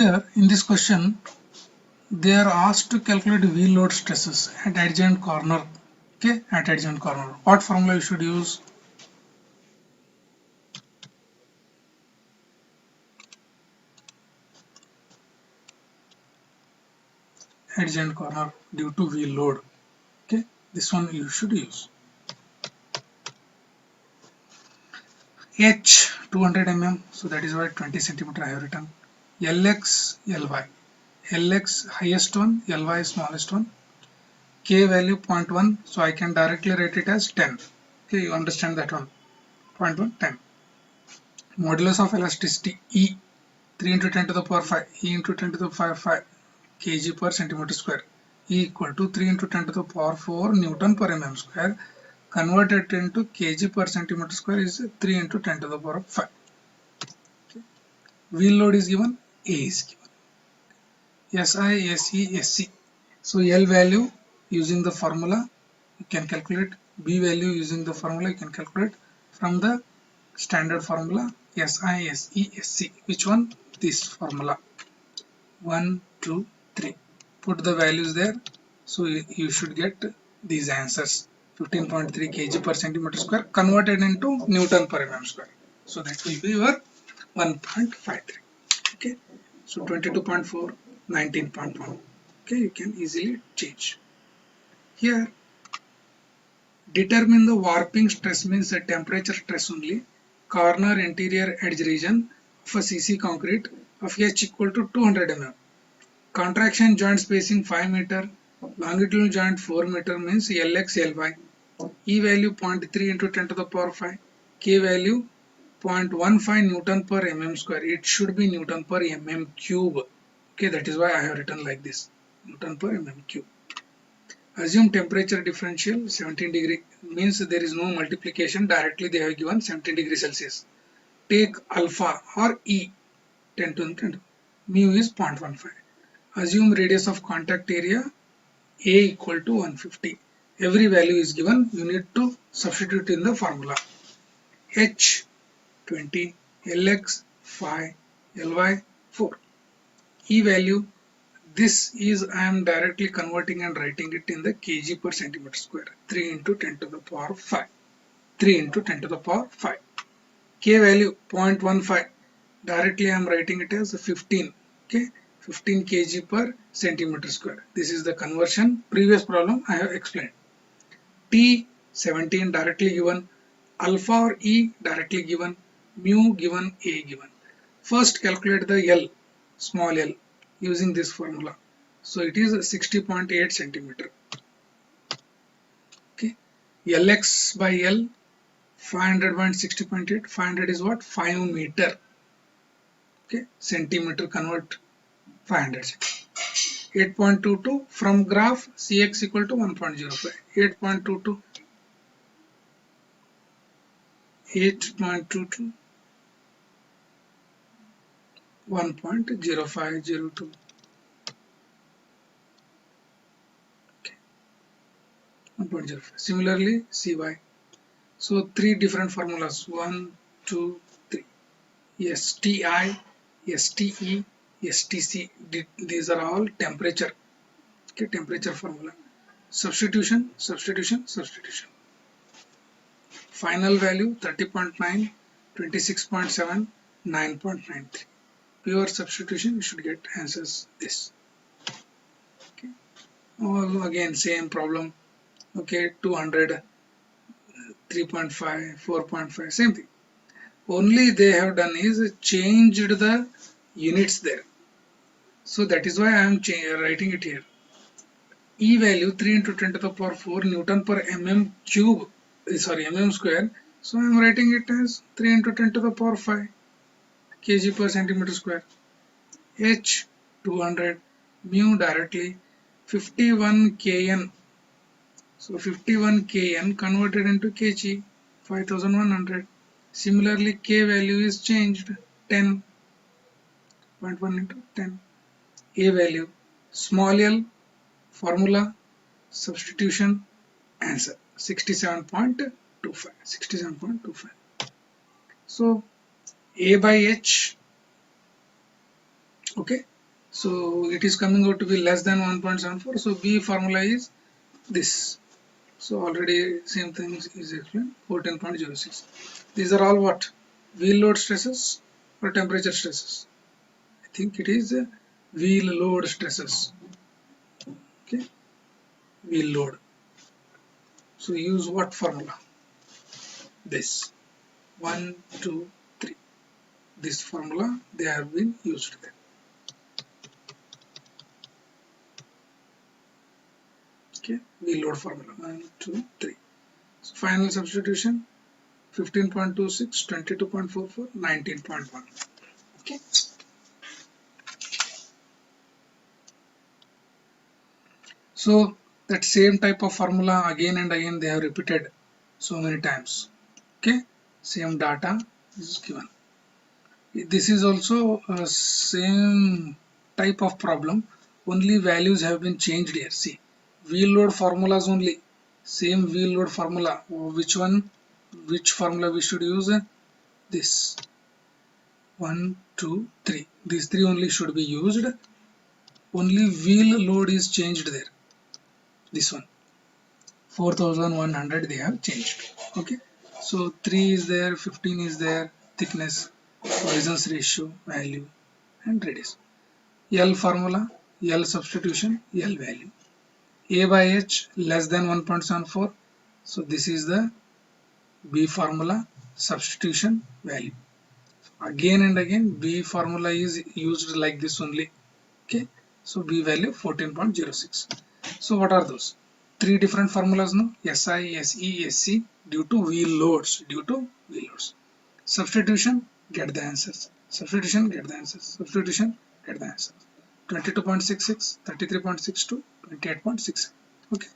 Here in this question, they are asked to calculate wheel load stresses at adjacent corner. Okay, at adjacent corner. What formula you should use? Adjacent corner due to wheel load. Okay, this one you should use. H 200 mm, so that is why 20 centimeter I have written. LX LY. LX highest one, LY smallest one. K value 0.1, so I can directly write it as 10. Okay, you understand that one. 0.1, 10. Modulus of elasticity E 3 into 10 to the power 5 E into 10 to the power 5 kg per centimeter square E equal to 3 into 10 to the power 4 Newton per mm square. Converted into kg per centimeter square is 3 into 10 to the power 5. Okay. Wheel load is given, A is given. SI, SE, SC. So L value using the formula you can calculate. B value using the formula you can calculate from the standard formula SI, SE, SC. Which one? This formula. 1, 2, 3. Put the values there. So you should get these answers. 15.3 kg per centimeter square converted into Newton per mm square. So that will be your 1.53. Okay. So 22.4, 19.1. Okay, you can easily change. Here, determine the warping stress means the temperature stress only. Corner interior edge region of a CC concrete of H equal to 200 mm. Contraction joint spacing 5 meter, longitudinal joint 4 meter means LX LY. E value 0.3 into 10 to the power 5. K value 0.15 Newton per mm square. It should be Newton per mm cube. Okay, that is why I have written like this. Newton per mm cube. Assume temperature differential 17 degree means there is no multiplication. Directly they have given 17 degree Celsius. Take alpha or E 10 to the 10. Mu is 0.15. Assume radius of contact area A equal to 150. Every value is given. You need to substitute in the formula. H 20, Lx 5, Ly 4. E value, this is I am directly converting and writing it in the kg per centimeter square. 3 into 10 to the power 5. 3 into 10 to the power 5. K value 0.15. Directly I am writing it as 15. Okay, 15 kg per centimeter square. This is the conversion. Previous problem I have explained. T 17 directly given. Alpha or E directly given. Mu given. A given. First calculate the L, small l, using this formula. So it is 60.8 centimeter. Okay, Lx by L 500 by 60.8. 500 is what? 5 meter. Okay, centimeter convert 500. 8.22 from graph Cx equal to 1.05. 8.22. 8.22. 1.0502. Okay, 1.05. Similarly, Cy. So three different formulas. 1, 2, 3. STI, STE, STC. These are all temperature. Okay, temperature formula. Substitution, substitution, substitution. Final value 30.9, 26.7, 9.93. Pure substitution, you should get answers this. Okay. All again same problem. Okay, 200, 3.5, 4.5, same thing. Only they have done is changed the units there. So that is why I am writing it here. E value 3 into 10 to the power 4 Newton per mm cube, sorry, mm square. So I am writing it as 3 into 10 to the power 5 kg per centimeter square. H 200, mu directly 51 kN. So 51 kN converted into kg 5100. Similarly, K value is changed 10.1 into 10. A value, small l, formula, substitution, answer 67.25. 67.25. So A by H, okay, So it is coming out to be less than 1.74. So B formula is this. So already same thing is explained, 14.06. These are all what? Wheel load stresses or temperature stresses? I think it is wheel load stresses. Okay, wheel load. So use what formula? This 1, 2, 3. This formula they have been used there. Okay, wheel load formula 1, 2, 3. So final substitution 15.26, 22.44, 19.1. Okay. So that same type of formula again and again they have repeated so many times. Okay, same data is given. This is also a same type of problem, only values have been changed here. See, wheel load formulas only, same wheel load formula. Which one? Which formula we should use? This 1, 2, 3. These three only should be used. Only wheel load is changed there. This one 4100 they have changed. Okay, so 3 is there, 15 is there, thickness, Poisson's ratio, value, and radius. L formula, L substitution, L value. A by H less than 1.74. So this is the B formula substitution value. Again and again B formula is used like this only. Okay, so B value 14.06. So what are those? Three different formulas now, SI, SE, SC, due to wheel loads, Substitution, get the answers. Substitution, get the answers. Substitution, get the answers. 22.66, 33.62, 28.6. Okay.